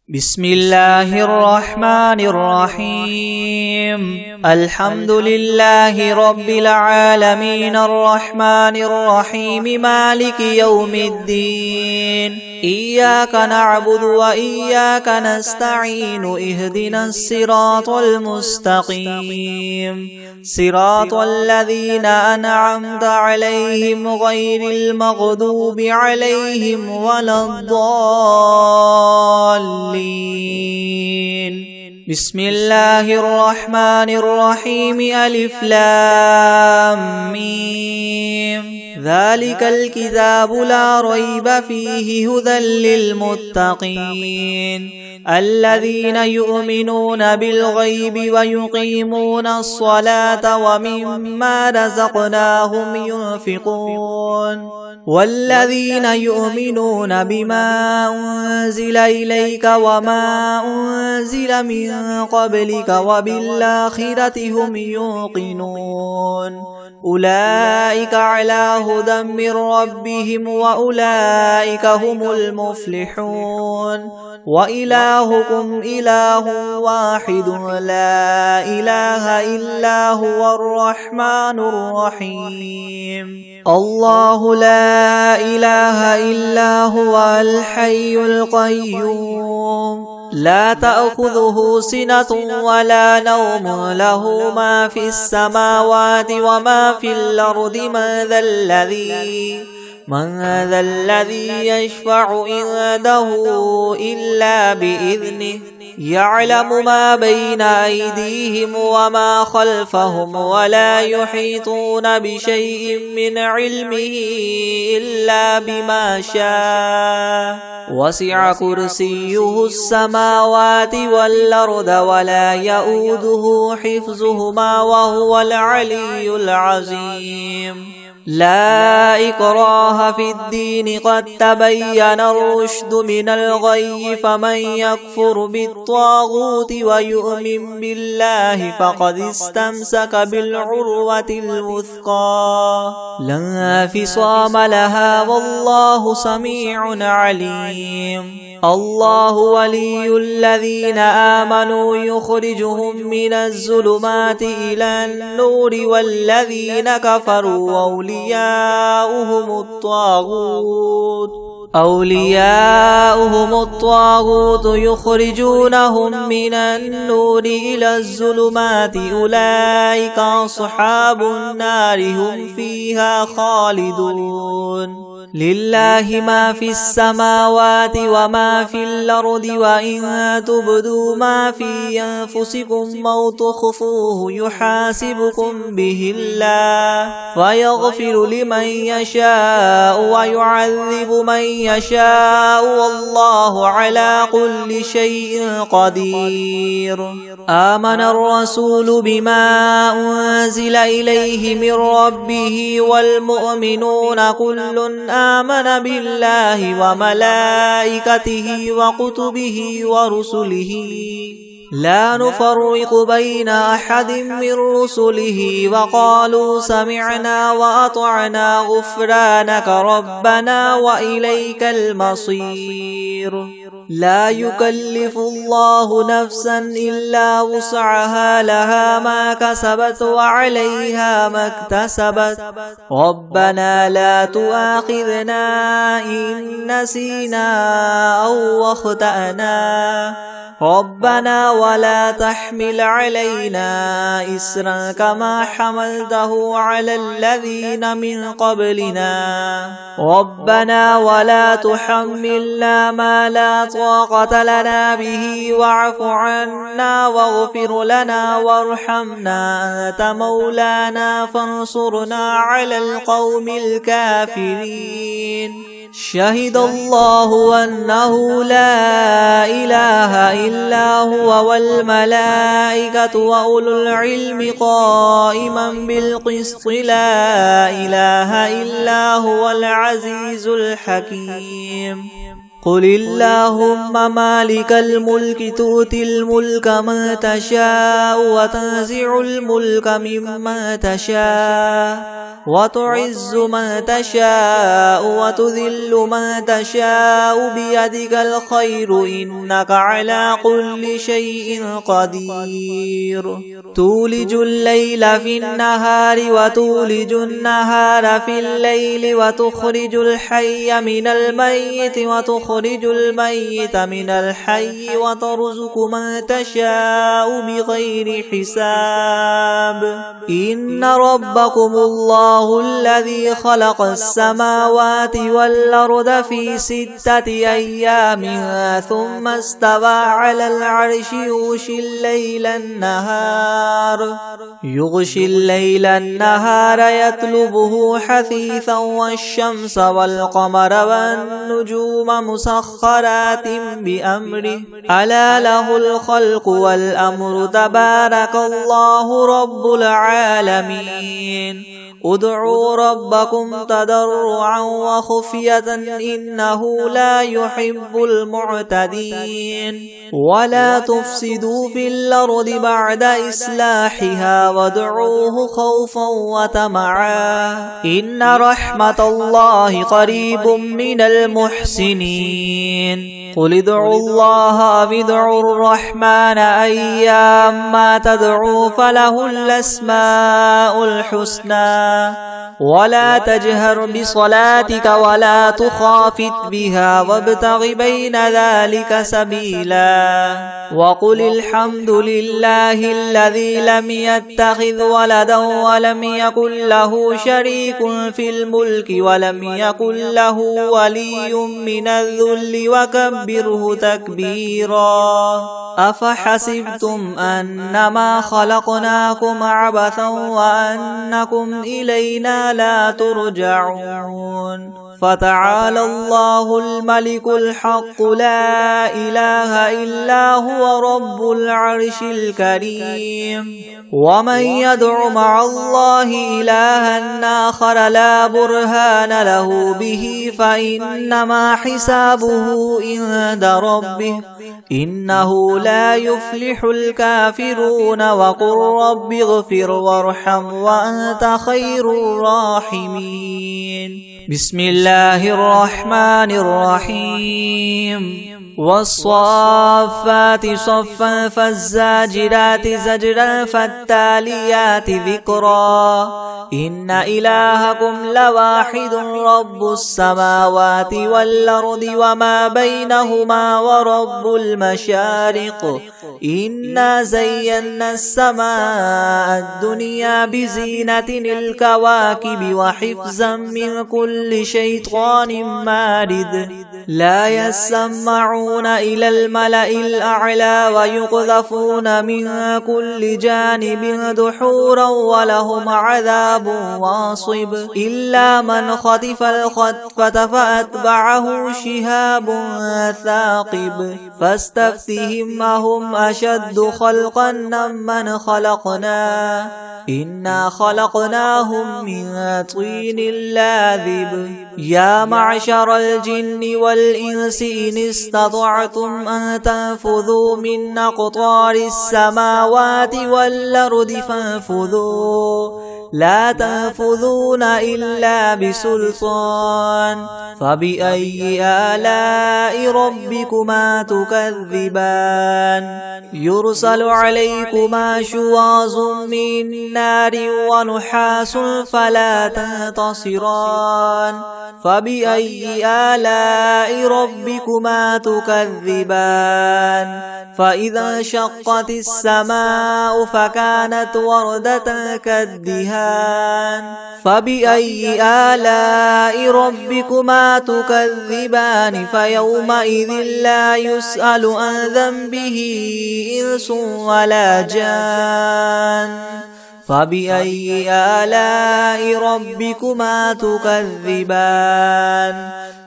بسم الله الرحمن الرحيم الحمد لله رب العالمين الرحمن الرحيم مالك يوم الدين إياك نعبد وإياك نستعين اهدنا الصراط المستقيم صراط الذين أنعمت عليهم غير المغضوب عليهم ولا الضالين. بسم الله الرحمن الرحيم ألف لام ميم ذلك الكتاب لا ريب فيه هدى للمتقين الذين يؤمنون بالغيب ويقيمون الصلاة ومما رزقناهم ينفقون والذين يؤمنون بما أنزل إليك وما أنزل من قبلك وبالآخرة هم يوقنون أولئك على هدى من ربهم وأولئك هم المفلحون وإلهكم إله واحد لا إله إلا هو الرحمن الرحيم الله لا إله إلا هو الحي القيوم لا تأخذه سنة ولا نوم له ما في السماوات وما في الأرض من ذا الذي يشفع عنده إلا بإذنه يعلم ما بين أيديهم وما خلفهم ولا يحيطون بشيء من علمه إلا بما شاء وسع كرسيه السماوات والأرض ولا يؤوده حفظهما وهو العلي العظيم لا إكراه في الدين قد تبين الرشد من الغي فمن يكفر بالطاغوت ويؤمن بالله فقد استمسك بالعروة الوثقى لا انفصام لها والله سميع عليم الله ولي الذين آمنوا يخرجهم من الظلمات إلى النور والذين كفروا أولياؤهم الطاغوت يخرجونهم من النور إلى الظلمات أولئك أصحاب النار هم فيها خالدون لله ما في السماوات وما في الأرض وإن تبدوا ما في أنفسكم أو تخفوه يحاسبكم به الله فيغفر لمن يشاء ويعذب من يشاء والله على كل شيء قدير آمن الرسول بما أنزل إليه من ربه والمؤمنون كل آمن بالله وملائكته وكتبه ورسله لا نفرق بين أحد من رسله وقالوا سمعنا وأطعنا غفرانك ربنا وإليك المصير لا يكلف الله نفسا إلا وسعها لها ما كسبت وعليها ما اكتسبت ربنا لا تؤاخذنا إن نسينا أو أخطأنا ربنا ولا تحمل علينا إسرا كما حملته على الذين من قبلنا ربنا ولا تحملنا ما لا طاقة لنا به واعف عنا واغفر لنا وارحمنا أنت مولانا فانصرنا على القوم الكافرين شهد الله أنه لا إله إلا هو والملائكة وأولو العلم قائما بالقسط لا إله إلا هو العزيز الحكيم قل اللهم مالك الملك تؤتي الملك من تشاء وتنزع الملك ممن تشاء وتعز من تشاء وتذل من تشاء بيدك الخير إنك على كل شيء قدير تولج الليل في النهار وتولج النهار في الليل وتخرج الحي من الميت وتخرج الميت من الحي وترزق من تشاء بغير حساب إن ربكم الله الذي خلق السماوات والأرض في 6 أيام ثم استوى على العرش يغشي الليل النهار يطلبه حثيثا والشمس والقمر والنجوم مسخرات بأمره ألا له الخلق والأمر تبارك الله رب العالمين ادعوا ربكم تضرعا وخفية إنه لا يحب المعتدين ولا تفسدوا في الأرض بعد إصلاحها وادعوه خوفا وطمعا إن رحمة الله قريب من المحسنين قل ادعوا الله أو ادعوا الرحمن أيما تدعوا فله الأسماء الحسنى ولا تجهر بصلاتك ولا تخافت بها وابتغ بين ذلك سبيلا وقل الحمد لله الذي لم يتخذ ولدا ولم يكن له شريك في الملك ولم يكن له ولي من الذل وكبره تكبيرا أفحسبتم أنما خلقناكم عبثا وأنكم إلينا لا ترجعون فتعالى الله الملك الحق لا إله إلا هو رب العرش الكريم ومن يدع مع الله إلها آخر لا برهان له به فإنما حسابه عند ربه إنه لا يفلح الكافرون وقل رب اغفر وارحم وأنت خير الراحمين بسم الله الرحمن الرحيم والصافات صفا فالزاجرات زجرا فالتاليات ذكرا إن إلهكم لواحد رب السماوات والأرض وما بينهما ورب المشارق إنا زينا السماء الدنيا بزينة الكواكب وحفظا من كل شيطان مارد لا يسمعون إلى الملأ الأعلى ويقذفون من كل جانب دحورا ولهم عذاب واصب إلا من خطف الخطفة فأتبعه شهاب ثاقب فاستفتهم أهم أشد خلقا ممن خلقنا إنا خلقناهم من طين لاذب يا معشر الجن والإنس إن استطعتم أن تنفذوا من أقطار السماوات والأرض فانفذوا لا تنفذون إلا بسلطان فبأي آلاء ربكما تكذبان يرسل عليكما شواظ من نار ونحاس فلا تنتصران فبأي آلاء ربكما تكذبان فإذا انشقت السماء فكانت وردة كالدهان فبأي آلاء ربكما تكذبان فيومئذ لا يسأل عن ذنبه إنس ولا جان فبأي آلاء ربكما تكذبان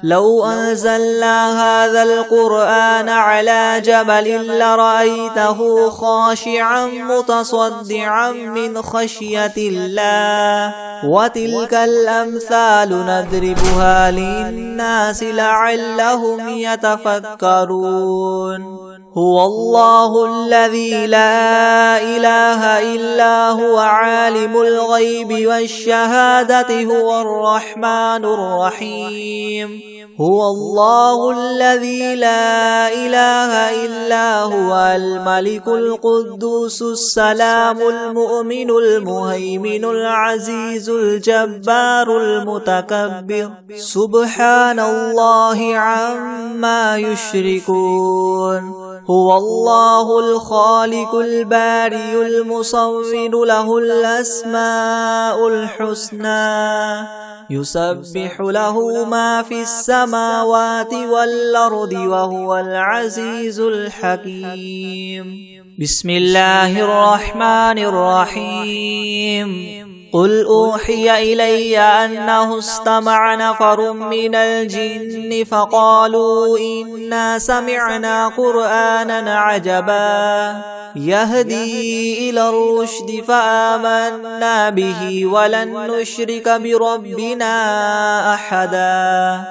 لو أنزلنا هذا القرآن على جبل لرأيته خاشعا متصدعا من خشية الله وتلك الأمثال نضربها للناس لعلهم يتفكرون هو الله الذي لا إله إلا هو عالم الغيب والشهادة هو الرحمن الرحيم هو الله الذي لا إله إلا هو الملك القدوس السلام المؤمن المهيمن العزيز الجبار المتكبر سبحان الله عما يشركون هو الله الخالق البارئ المصور له الأسماء الحسنى يسبح له ما في السماوات والأرض وهو العزيز الحكيم بسم الله الرحمن الرحيم قل أوحي إلي أنه استمع نفر من الجن فقالوا إنا سمعنا قرآنا عجبا يهدي إلى الرشد فآمنا به ولن نشرك بربنا أحدا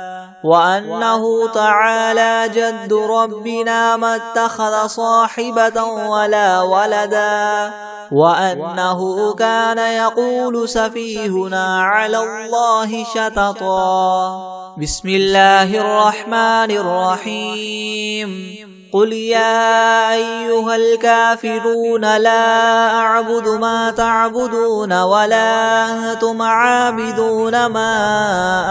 وأنه تعالى جد ربنا ما اتخذ صاحبة ولا ولدا وأنه كان يقول سفيهنا على الله شططا بسم الله الرحمن الرحيم قل يا أيها الكافرون لا أعبد ما تعبدون ولا أنتم عابدون ما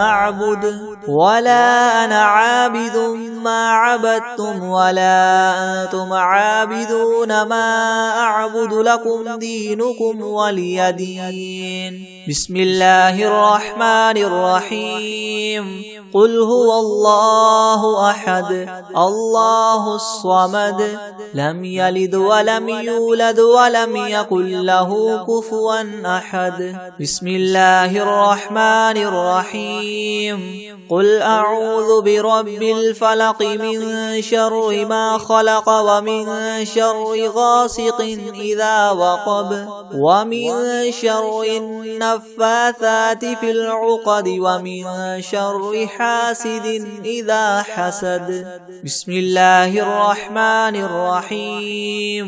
أعبد ولا أنا عابد ما عبدتم ولا أنتم عابدون ما أعبد لكم دينكم ولي دين بسم الله الرحمن الرحيم قل هو الله أحد الله الصمد لم يلد ولم يولد ولم يكن له كفوا أحد بسم الله الرحمن الرحيم قل أعوذ برب الفلق من شر ما خلق ومن شر غاسق إذا وقب ومن شر النفاثات في العقد ومن شر حاسد إذا حسد بسم الله الرحمن الرحيم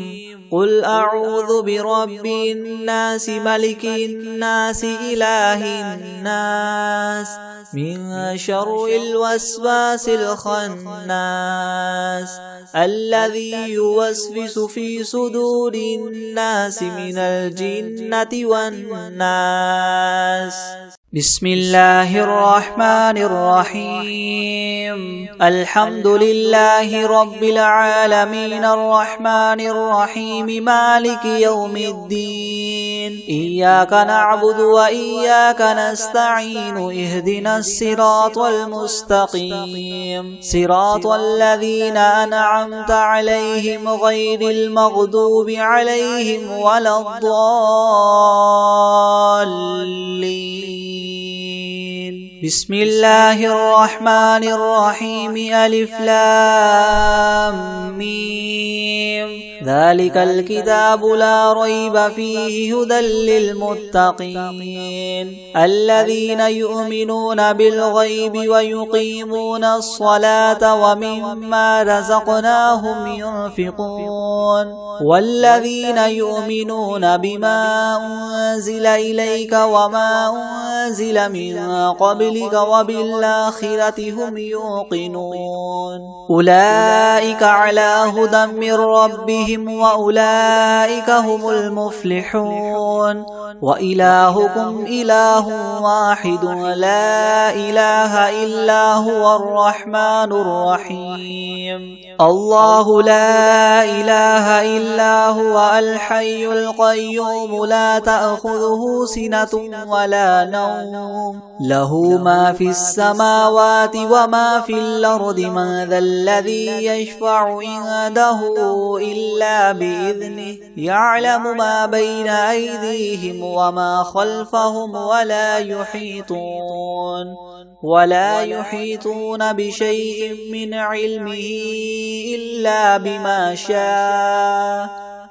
قل أعوذ برب الناس ملك الناس إله الناس من شر الوسواس الخناس الذي يوسوس في صدور الناس من الجنة والناس بسم الله الرحمن الرحيم الحمد لله رب العالمين الرحمن الرحيم مالك يوم الدين إياك نعبد وإياك نستعين اهدنا الصراط المستقيم صراط الذين أنعمت عليهم غير المغضوب عليهم ولا الضالين بسم الله الرحمن الرحيم ألف لام ميم ذلك الكتاب لا ريب فيه هدى للمتقين الذين يؤمنون بالغيب ويقيمون الصلاة ومما رزقناهم ينفقون والذين يؤمنون بما أنزل إليك وما أنزل من قبلك وبالآخرة هم يوقنون أولئك على هدى من ربهم وأولئك هم المفلحون وإلهكم إله واحد لا إله إلا هو الرحمن الرحيم الله لا إله إلا هو الحي القيوم لا تأخذه سنة ولا نوم له ما في السماوات وما في الأرض من ذا الذي يشفع عنده إلا بإذنه يعلم ما بين أيديهم وما خلفهم ولا يحيطون بشيء من علمه إلا بما شاء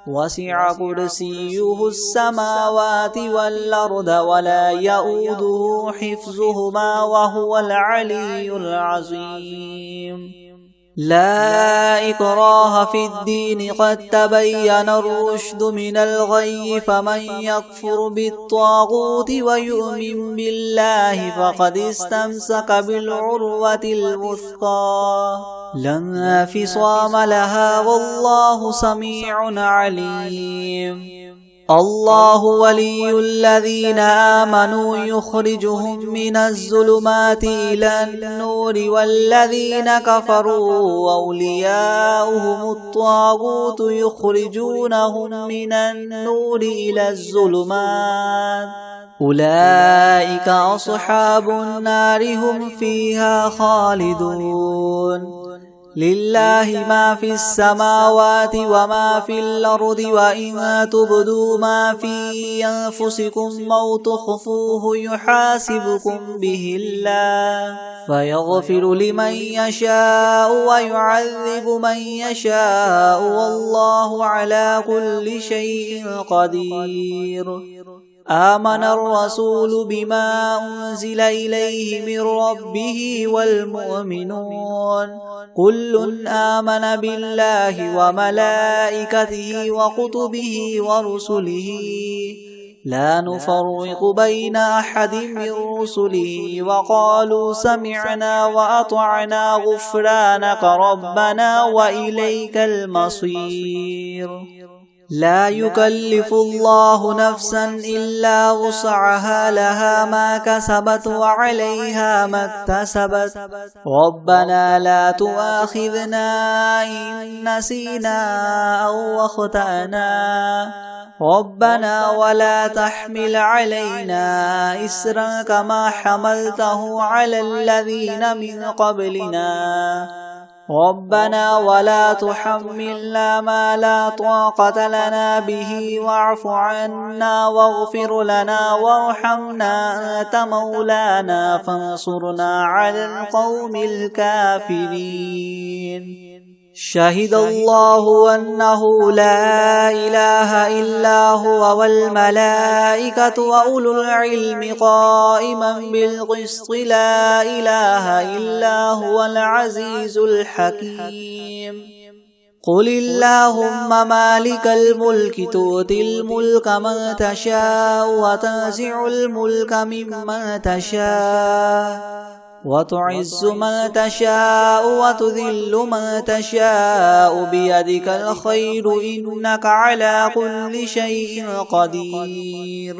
وسع كرسيه السماوات والأرض ولا يؤوده حفظهما وهو العلي العظيم لا إكراه في الدين قد تبين الرشد من الغي فمن يكفر بالطاغوت ويؤمن بالله فقد استمسك بالعروة الوثقى لا انفصام لها والله سميع عليم الله ولي الذين آمنوا يخرجهم من الظلمات إلى النور والذين كفروا أولياؤهم الطاغوت يخرجونهم من النور إلى الظلمات أولئك أصحاب النار هم فيها خالدون لله ما في السماوات وما في الأرض وإن تبدوا ما في أنفسكم أو تخفوه يحاسبكم به الله فيغفر لمن يشاء ويعذب من يشاء والله على كل شيء قدير آمن الرسول بما أنزل إليه من ربه والمؤمنون كل آمن بالله وملائكته وكتبه ورسله لا نفرق بين أحد من رسله وقالوا سمعنا وأطعنا غفرانك ربنا وإليك المصير لا يكلف الله نفسا إلا وسعها لها ما كسبت وعليها ما اكتسبت ربنا لا تؤاخذنا إن نسينا أو أخطأنا ربنا ولا تحمل علينا إسرا كما حملته على الذين من قبلنا ربنا ولا تحملنا ما لا طاقة لنا به واعف عنا واغفر لنا وارحمنا أنت مولانا فانصرنا على القوم الكافرين شهد الله أنه لا إله إلا هو والملائكة وأولو العلم قائما بالقسط لا إله إلا هو العزيز الحكيم قل اللهم مالك الملك تؤتي الملك من تشاء وتنزع الملك ممن تشاء وتعز من تشاء وتذل من تشاء بيدك الخير إنك على كل شيء قدير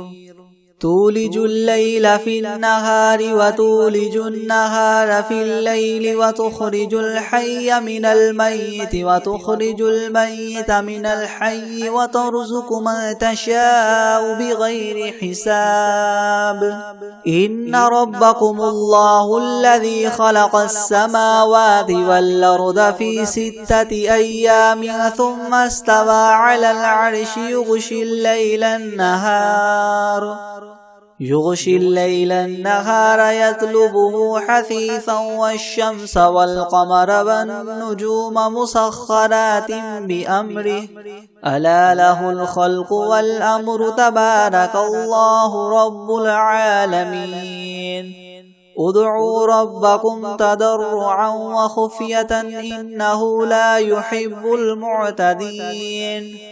تولج الليل في النهار وتولج النهار في الليل وتخرج الحي من الميت وتخرج الميت من الحي وترزق من تشاء بغير حساب إن ربكم الله الذي خلق السماوات والأرض في 6 أيام ثم استوى على العرش يغشي الليل النهار يطلبه حثيثا والشمس والقمر والنجوم مسخرات بأمره ألا له الخلق والأمر تبارك الله رب العالمين ادعوا ربكم تضرعا وخفية إنه لا يحب المعتدين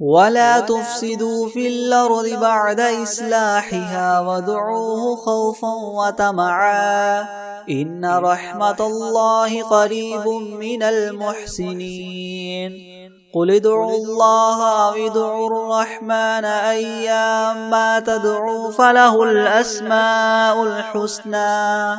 ولا تفسدوا في الأرض بعد إصلاحها وادعوه خوفا وطمعا إن رحمة الله قريب من المحسنين قل ادعوا الله أو ادعوا الرحمن أيما تدعوا فله الأسماء الحسنى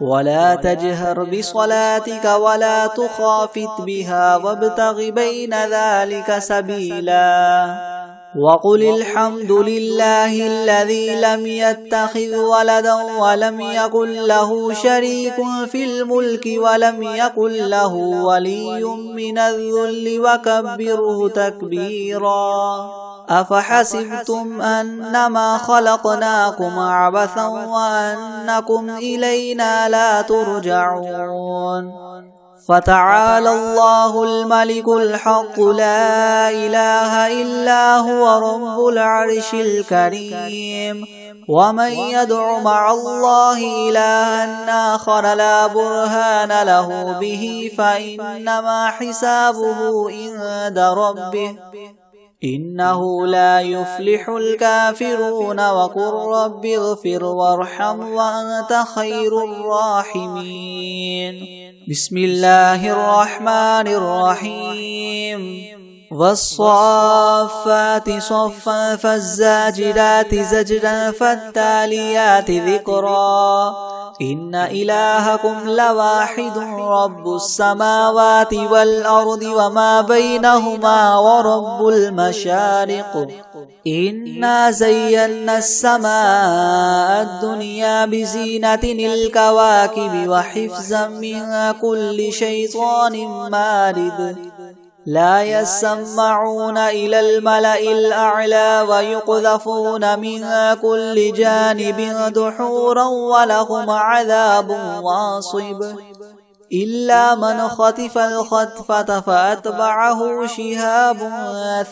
ولا تجهر بصلاتك ولا تخافت بها وابتغ بين ذلك سبيلا وقل الحمد لله الذي لم يتخذ ولدا ولم يكن له شريك في الملك ولم يكن له ولي من الذل وكبره تكبيرا أفحسبتم أنما خلقناكم عبثا وأنكم إلينا لا ترجعون فتعالى الله الملك الحق لا إله إلا هو رب العرش الكريم ومن يدع مع الله إلها آخر لا برهان له به فإنما حسابه عند ربه إنه لا يفلح الكافرون وقل رب اغفر وارحم وأنت خير الراحمين بسم الله الرحمن الرحيم والصافات صفا فالزاجرات زجرا فالتاليات ذكرا إن إلهكم لواحد رب السماوات والأرض وما بينهما ورب المشارق إنا زينا السماء الدنيا بزينة الكواكب وحفظا من كل شيطان مارد لا يسمعون إلى الملأ الأعلى ويقذفون من كل جانب دحورا ولهم عذاب واصب إلا من خطف الخطفة فأتبعه شهاب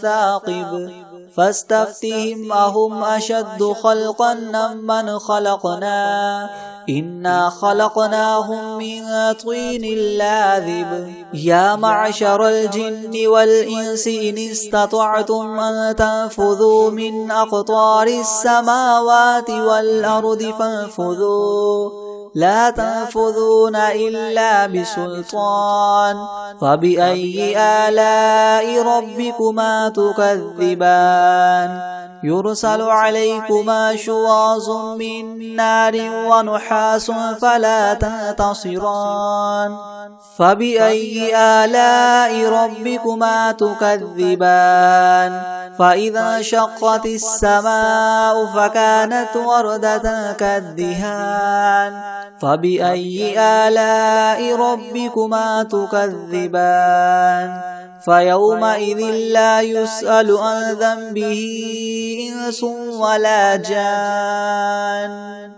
ثاقب فاستفتهم أهم أشد خلقا من خلقنا إنا خلقناهم من طين لاذب يا معشر الجن والإنس إن استطعتم أن تنفذوا من أقطار السماوات والأرض فانفذوا لا تنفذون إلا بسلطان فبأي آلاء ربكما تكذبان يرسل عليكما شواظ من نار ونحاس فلا تنتصران فبأي آلاء ربكما تكذبان فإذا انشقت السماء فكانت وردة كالدهان فبأي آلاء ربكما تكذبان فيومئذ لا يسأل عن ذنبه إنس ولا جان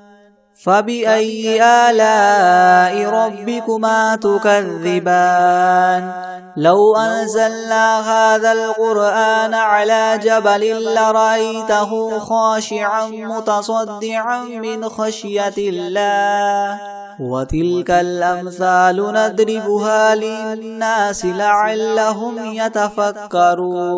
فبأي آلاء ربكما تكذبان لو أنزلنا هذا القرآن على جبل لرأيته خاشعا متصدعا من خشية الله وتلك الأمثال نضربها للناس لعلهم يتفكرون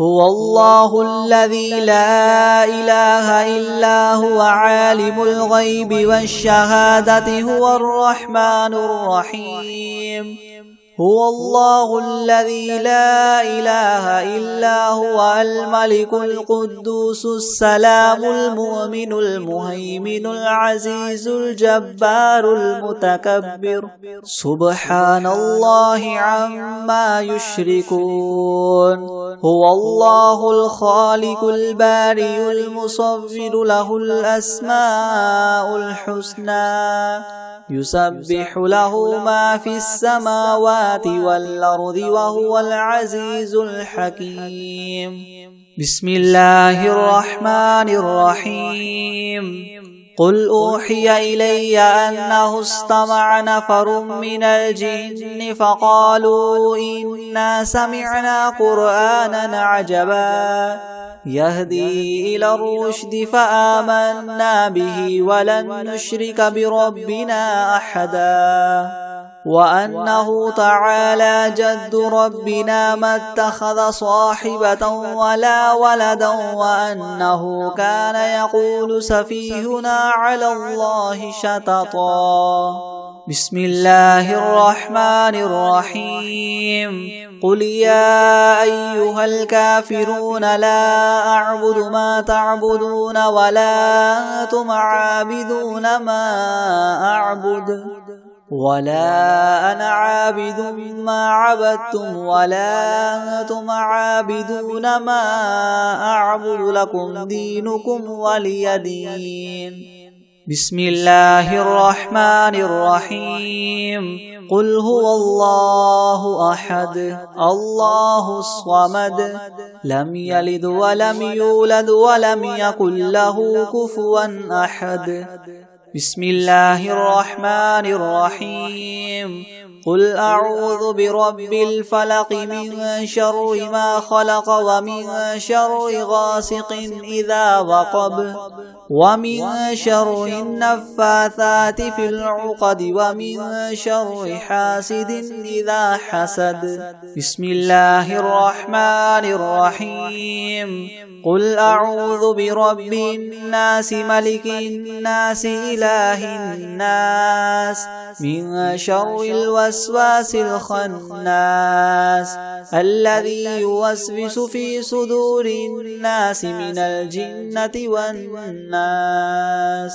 هو الله الذي لا إله إلا هو عالم الغيب والشهادة هو الرحمن الرحيم هو الله الذي لا إله إلا هو الملك القدوس السلام المؤمن المهيمن العزيز الجبار المتكبر سبحان الله عما يشركون هو الله الخالق البارئ المصور له الأسماء الحسنى يسبح له ما في السماوات والأرض وهو العزيز الحكيم بسم الله الرحمن الرحيم قل أوحي إلي أنه استمع نفر من الجن فقالوا إنا سمعنا قرآنا عجبا يهدي إلى الرشد فآمنا به ولن نشرك بربنا أحدا وأنه تعالى جد ربنا ما اتخذ صاحبة ولا ولدا وأنه كان يقول سفيهنا على الله شططا بسم الله الرحمن الرحيم قل يا أيها الكافرون لا أعبد ما تعبدون ولا أنتم عابدون ما أعبد ولا أنا عابد ما عبدتم ولا أنتم عابدون ما أعبد لكم دينكم ولي دين بسم الله الرحمن الرحيم قل هو الله أحد الله الصمد لم يلد ولم يولد ولم يكن له كفوا أحد بسم الله الرحمن الرحيم قل أعوذ برب الفلق من شر ما خلق ومن شر غاسق إذا وقب ومن شر النفاثات في العقد ومن شر حاسد إذا حسد. بسم الله الرحمن الرحيم. قل أعوذ برب الناس ملك الناس إله الناس من شر الوسواس الخناس الذي يوسوس في صدور الناس من الجنة والناس.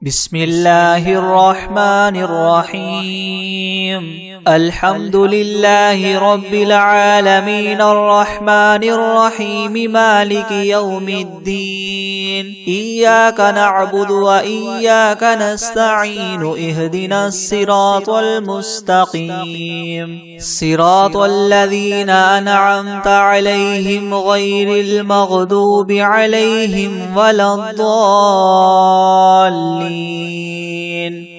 بسم الله الرحمن الرحيم. الحمد لله رب العالمين الرحمن الرحيم مالك يوم الدين. إياك نعبد وإياك نستعين. اهدنا الصراط المستقيم صراط الذين أنعمت عليهم غير المغضوب عليهم ولا الضالين.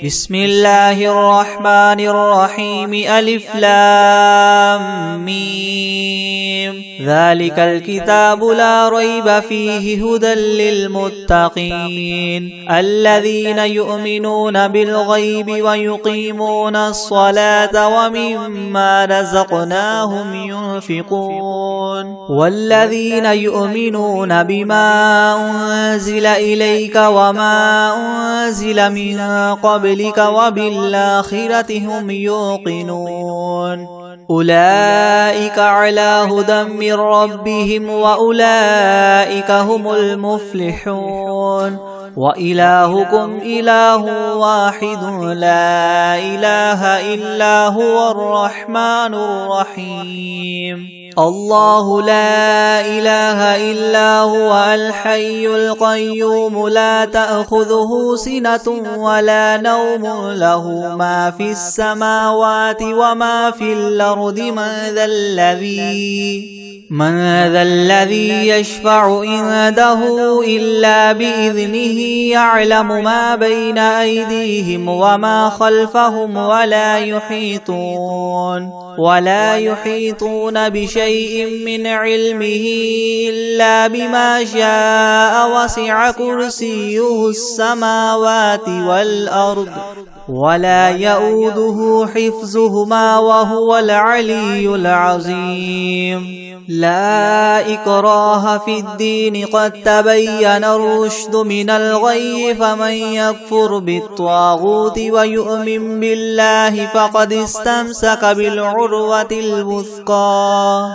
بسم الله الرحمن الرحيم. ألف لام ميم. ذلك الكتاب لا ريب فيه هدى للمتقين الذين يؤمنون بالغيب ويقيمون الصلاة ومما رزقناهم ينفقون والذين يؤمنون بما أنزل إليك وما أنزل من قبلك وبالآخرة هم يوقنون أولئك على هدى من ربهم وأولئك هم المفلحون. وإلهكم إله واحد لا إله إلا هو الرحمن الرحيم. الله لا إله إلا هو الحي القيوم لا تأخذه سنة ولا نوم له ما في السماوات وما في الأرض. من ذا الذي يشفع عنده إلا بإذنه يعلم ما بين أيديهم وما خلفهم ولا يحيطون بشيء من علمه إلا بما شاء. وسع كرسيه السماوات والأرض ولا يؤوده حفظهما وهو العلي العظيم. لا إكراه في الدين قد تبين الرشد من الغي فمن يكفر بالطاغوت ويؤمن بالله فقد استمسك بالعروة الوثقى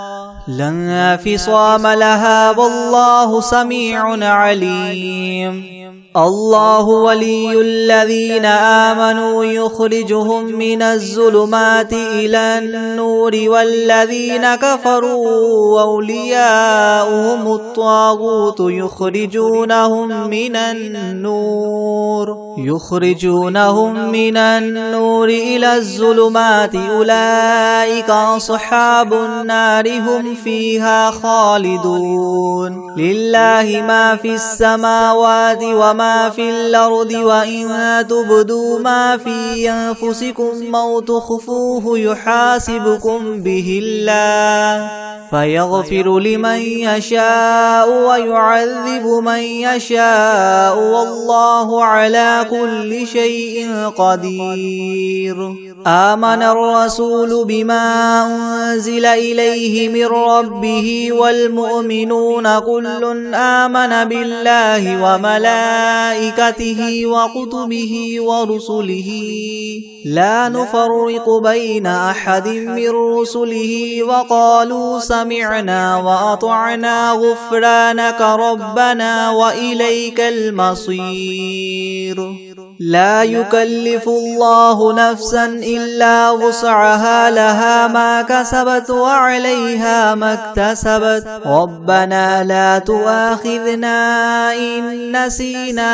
لا انفصام لها والله سميع عليم. الله ولي الذين آمنوا يخرجهم من الظلمات إلى النور والذين كفروا أولياؤهم الطاغوت يخرجونهم من النور إلى الظلمات أولئك أصحاب النار هم فيها خالدون. لله ما في السماوات وما في الأرض وإن تبدوا ما في أنفسكم أو تخفوه يحاسبكم به الله فيغفر لمن يشاء ويعذب من يشاء والله على كل شيء قدير. آمن الرسول بما أنزل إليه من ربه والمؤمنون كل آمن بالله وملائكته وكتبه ورسله لا نفرق بين أحد من رسله وقالوا سمعنا وأطعنا غفرانك ربنا وإليك المصير. لا يكلف الله نفسا إلا وسعها لها ما كسبت وعليها ما اكتسبت ربنا لا تؤاخذنا إن نسينا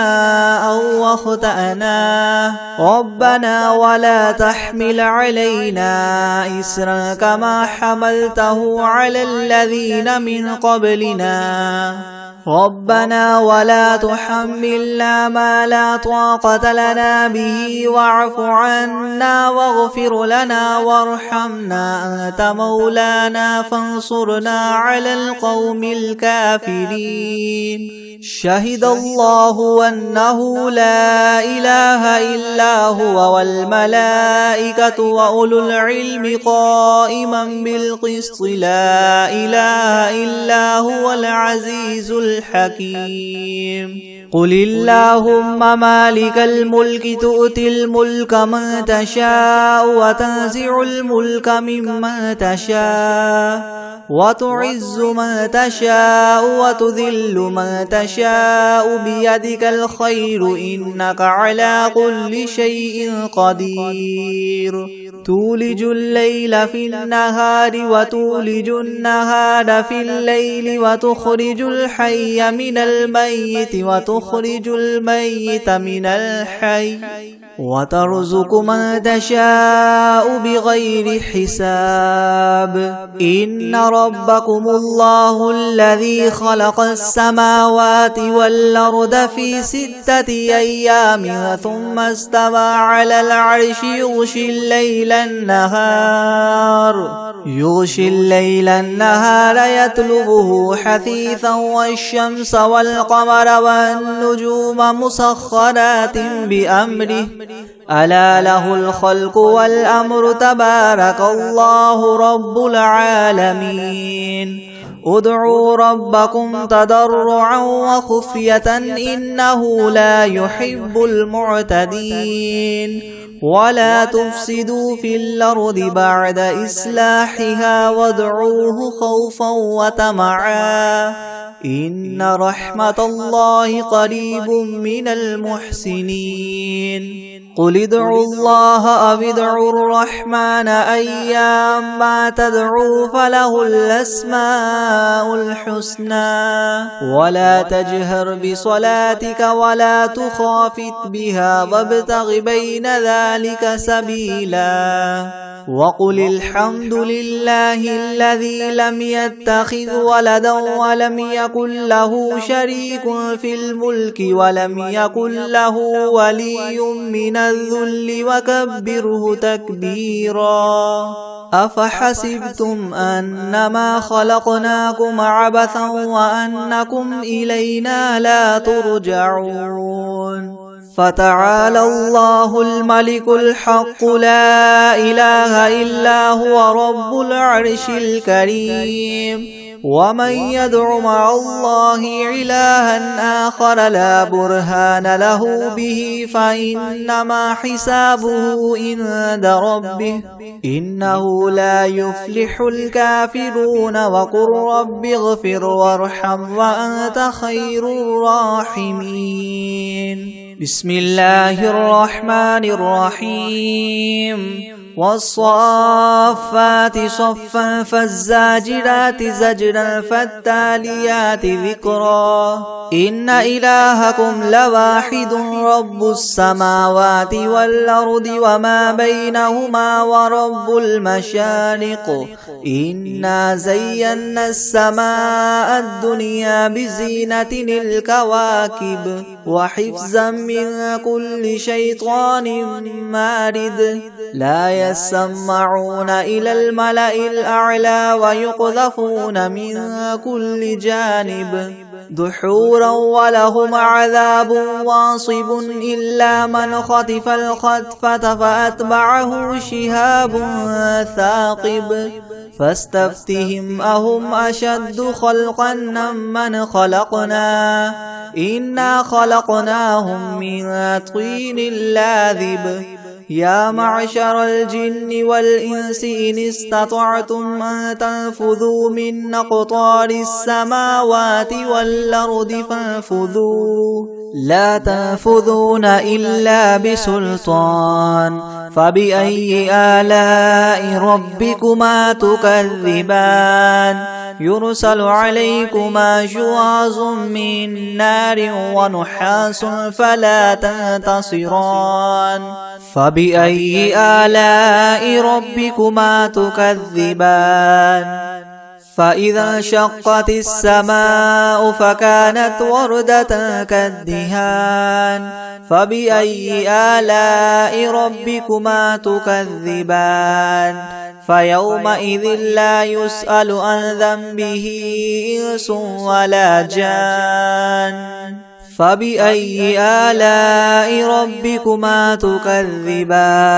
أو أخطأنا ربنا ولا تحمل علينا إسرا كما حملته على الذين من قبلنا ربنا ولا تحملنا ما لا طاقة لنا به واعف عنا واغفر لنا وارحمنا أنت مولانا فانصرنا على القوم الكافرين شهد الله أنه لا إله إلا هو والملائكة وأولو العلم قائما بالقسط لا إله إلا هو العزيز الحكيم قل اللهم مالك الملك تؤتي الملك من تشاء وتنزع الملك ممن تشاء وتعز من تشاء وتذل من تشاء بيدك الخير إنك على كل شيء قدير تولج الليل في النهار وتولج النهار في الليل وتخرج الحي من الميت وتخرج الميت من الحي وترزق من تشاء بغير حساب إن ربكم الله الذي خلق السماوات والأرض في 6 أيام ثم استوى على العرش يغشي الليل النهار يطلبه حثيثا والشمس والقمر والنجوم مسخرات بأمره ألا له الخلق والأمر تبارك الله رب العالمين ادعوا ربكم تضرعا وخفية إنه لا يحب المعتدين ولا تفسدوا في الأرض بعد إصلاحها وادعوه خوفا وطمعا إن رحمة الله قريب من المحسنين قل ادعوا الله أو ادعوا الرحمن أيما تدعوا فله الأسماء الحسنى ولا تجهر بصلاتك ولا تخافت بها وابتغ بين ذلك سبيلا وقل الحمد لله الذي لم يتخذ ولدا ولم يكن له شريك في الملك ولم يكن له ولي من الذل وكبره تكبيرا أفحسبتم أنما خلقناكم عبثا وأنكم إلينا لا ترجعون فتعالى الله الملك الحق لا إله إلا هو رب العرش الكريم ومن يدع مع الله إلها آخر لا برهان له به فإنما حسابه عند ربه إنه لا يفلح الكافرون وقل رب اغفر وارحم وأنت خير الراحمين بسم الله الرحمن الرحيم والصافات صفا فالزاجرات زجرا فالتاليات ذكرا إن إلهكم لواحد رب السماوات والأرض وما بينهما ورب المشارق إنا زينا السماء الدنيا بزينة الكواكب وحفظا من كل شيطان مارد لا يسمعون إلى الملأ الأعلى ويقذفون من كل جانب دحورا ولهم عذاب واصب إلا من خطف الخطفة فأتبعه شهاب ثاقب فاستفتهم أهم أشد خلقا ممن خلقنا إنا خلقناهم من طين لاذب يا معشر الجن والإنس إن استطعتم أن تنفذوا من أقطار السماوات والأرض فانفذوا لا تنفذون إلا بسلطان فبأي آلاء ربكما تكذبان يرسل عليكما شواظ من نار ونحاس فلا تنتصران فبأي آلاء ربكما تكذبان فإذا انشقت السماء فكانت وردة كالدهان فبأي آلاء ربكما تكذبان فيومئذ لا يسأل عن ذنبه إنس ولا جان فبأي آلاء ربكما تكذبان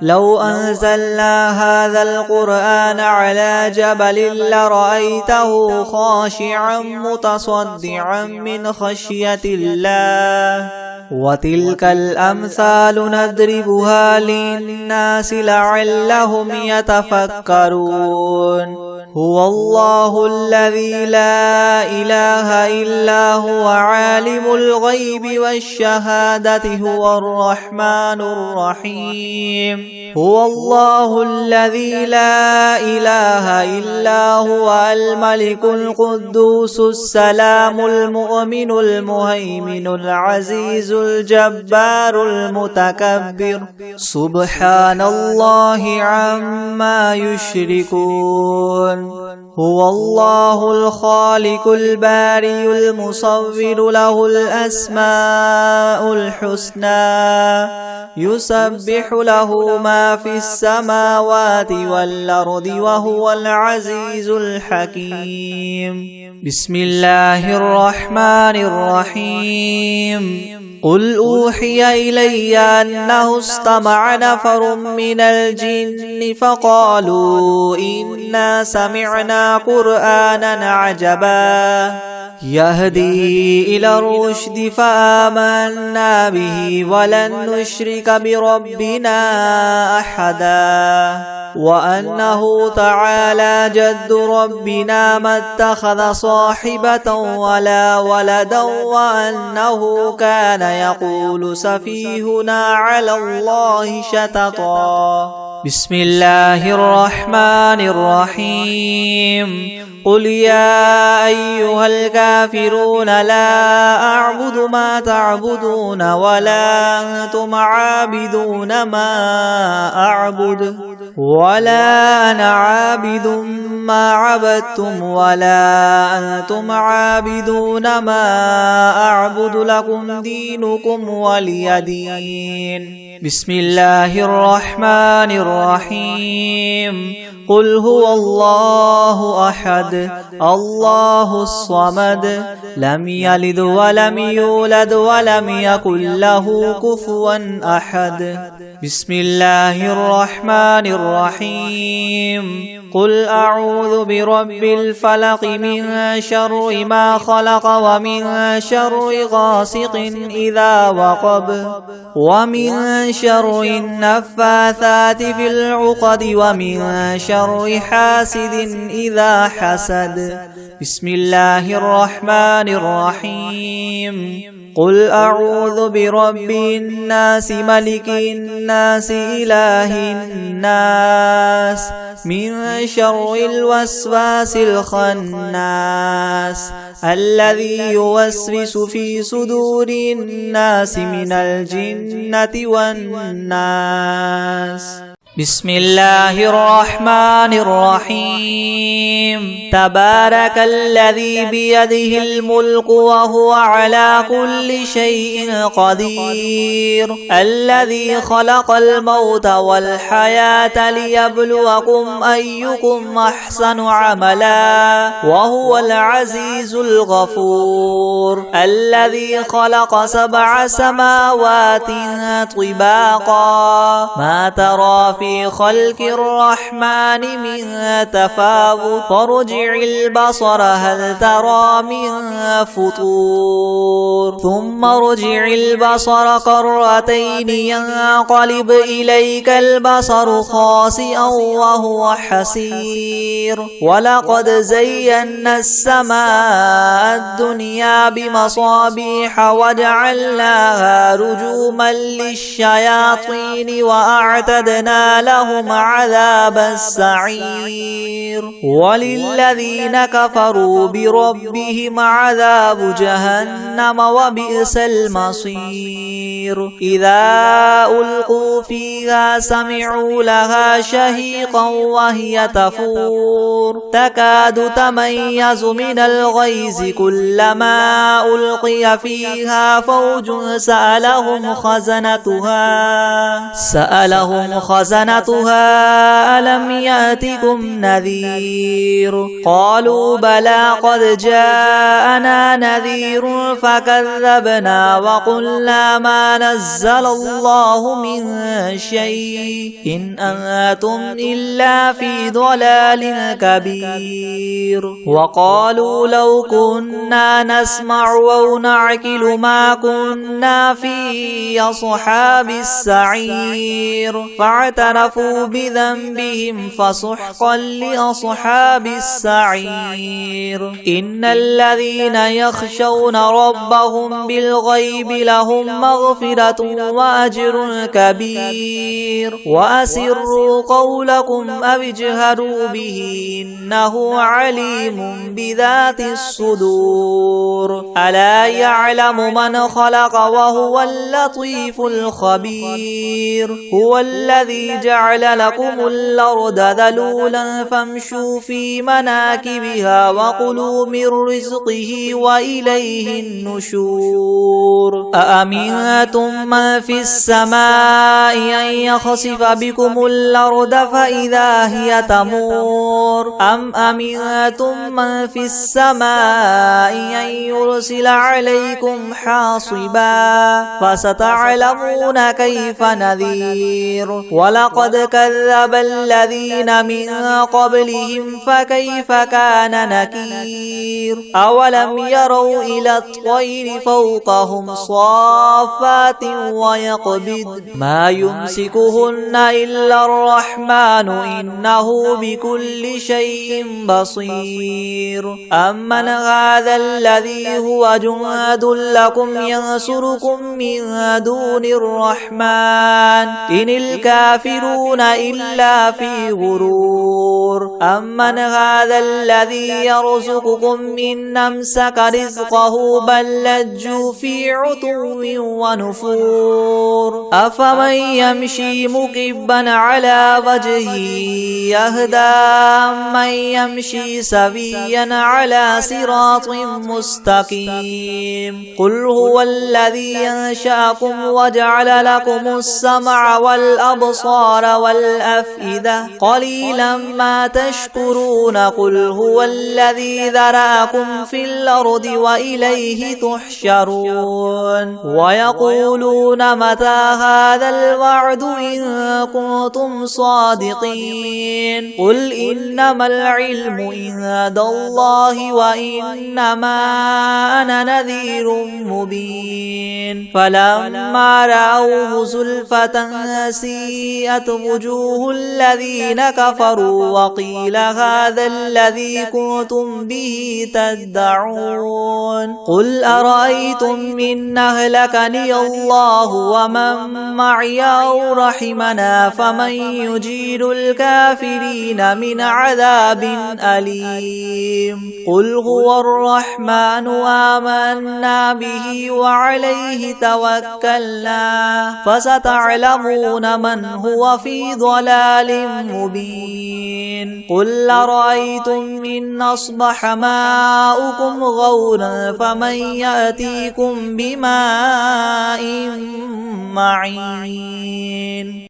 لو أنزلنا هذا القرآن على جبل لرأيته خاشعا متصدعا من خشية الله وتلك الأمثال نضربها للناس لعلهم يتفكرون هو الله الذي لا إله إلا هو عالم الغيب والشهادة هو الرحمن الرحيم هو الله الذي لا إله إلا هو الملك القدوس السلام المؤمن المهيمن العزيز الجبار المتكبر سبحان الله عما يشركون هو الله الخالق البارئ المصور له الأسماء الحسنى يسبح له ما في السماوات والأرض وهو العزيز الحكيم بسم الله الرحمن الرحيم قل أوحي إلي أنه استمع نفر من الجن فقالوا إنا سمعنا قرآنا عجبا يهدي إلى الرشد فآمنا به ولن نشرك بربنا أحدا وأنه تعالى جد ربنا ما اتخذ صاحبة ولا ولدا وأنه كان يقول سفيهنا على الله شططا بسم الله الرحمن الرحيم قل يا أيها الكافرون لا أعبد ما تعبدون ولا أنتم عابدون ما أعبد ولا أنا عابد ما عبدتم ولا أنتم عابدون ما أعبد لكم دينكم ولي دين بسم الله الرحمن الرحيم قل هو الله أحد الله الصمد لم يلد ولم يولد ولم يكن له كفوا أحد بسم الله الرحمن الرحيم قل أعوذ برب الفلق من شر ما خلق ومن شر غاسق إذا وقب ومن شر النفاثات في العقد ومن شر حاسد إذا حسد بسم الله الرحمن الرحيم قل أعوذ برب الناس ملك الناس إله الناس من شر الوسواس الخناس الذي يوسوس في صدور الناس من الجنة والناس بسم الله الرحمن الرحيم تبارك الذي بيده الملك وهو على كل شيء قدير الذي خلق الموت والحياة ليبلوكم أيكم أحسن عملا وهو العزيز الغفور الذي خلق 7 سماوات طباقا ما ترى في خلق الرحمن من تفاوت فارجع البصر هل ترى من فطور ثم ارجع البصر كرتين ينقلب إليك البصر خاسئا وهو حسير ولقد زينا السماء الدنيا بمصابيح وجعلناها رجوما للشياطين وأعتدنا لهم عذاب السعير وللذين كفروا بربهم عذاب جهنم وبئس المصير إذا ألقوا فيها سمعوا لها شهيقا وهي تفور تكاد تميز من الغيظ كلما ألقي فيها فوج سألهم خزنتها ألم يأتكم نذير قالوا بلى قد جاءنا نذير فكذبنا وقلنا ما نزل الله من شيء إن أنتم إلا في ضلال كبير وقالوا لو كنا نسمع أو نعقل ما كنا في أصحاب السعير فاعترفوا بذنبهم فسحقا لأصحاب السعير إن الذين يخشون ربهم بالغيب لهم مغفرة وأجر كبير وأسروا قولكم أو اجهروا به إنه عليم بذات الصدور ألا يعلم من خلق وهو اللطيف الخبير هو الذي جعل لكم الأرض ذلولا فامشوا في مناكبها وكلوا من رزقه وإليه النشور أأمنتم من في السماء أن يخسف بكم الأرض فإذا هي تمور أم أمنتم من في السماء أن يرسل عليكم حاصبا فستعلمون كيف نذير ولقد كذب الذين من قبلهم فكيف كان نكير أولم يروا إلى الطير فوقهم صافات ويقبض ما يمسكهن إلا الرحمن إنه بكل شيء بصير أمن هذا الذي هو جند لكم ينصركم من دون الرحمن إن الكافرون إلا في غرور أمن هذا الذي يرزقكم إن أمسك رزقه بل لجوا في عتو ونفور أفمن يمشي مكبا على وجهه يهدى من يمشي سويا على صراط مستقيم قل هو الذي أنشأكم وجعل لكم السمع والأبصار والأفئدة قليلا ما تشكرون قل هو الذي ذرأكم في الأرض وإليه تحشرون ويقولون متى هذا الوعد إن كنتم صادقين قل إنما العلم عند الله وإنما أنا نذير مبين فلما رأوه زلفة سيئت وجوه الذين كفروا وقيل هذا الذي كنتم به تدعون قل أرأيتم إن أهلكني الله ومن معي أو رحمنا فمن يجير الكافرين من عذاب أليم قل هو الرحمن آمنا به وعليه توكلنا فستعلمون من هو في ضلال مبين قل أرأيتم إن أصبح ماؤكم غورا فمن يأتيكم بماء معين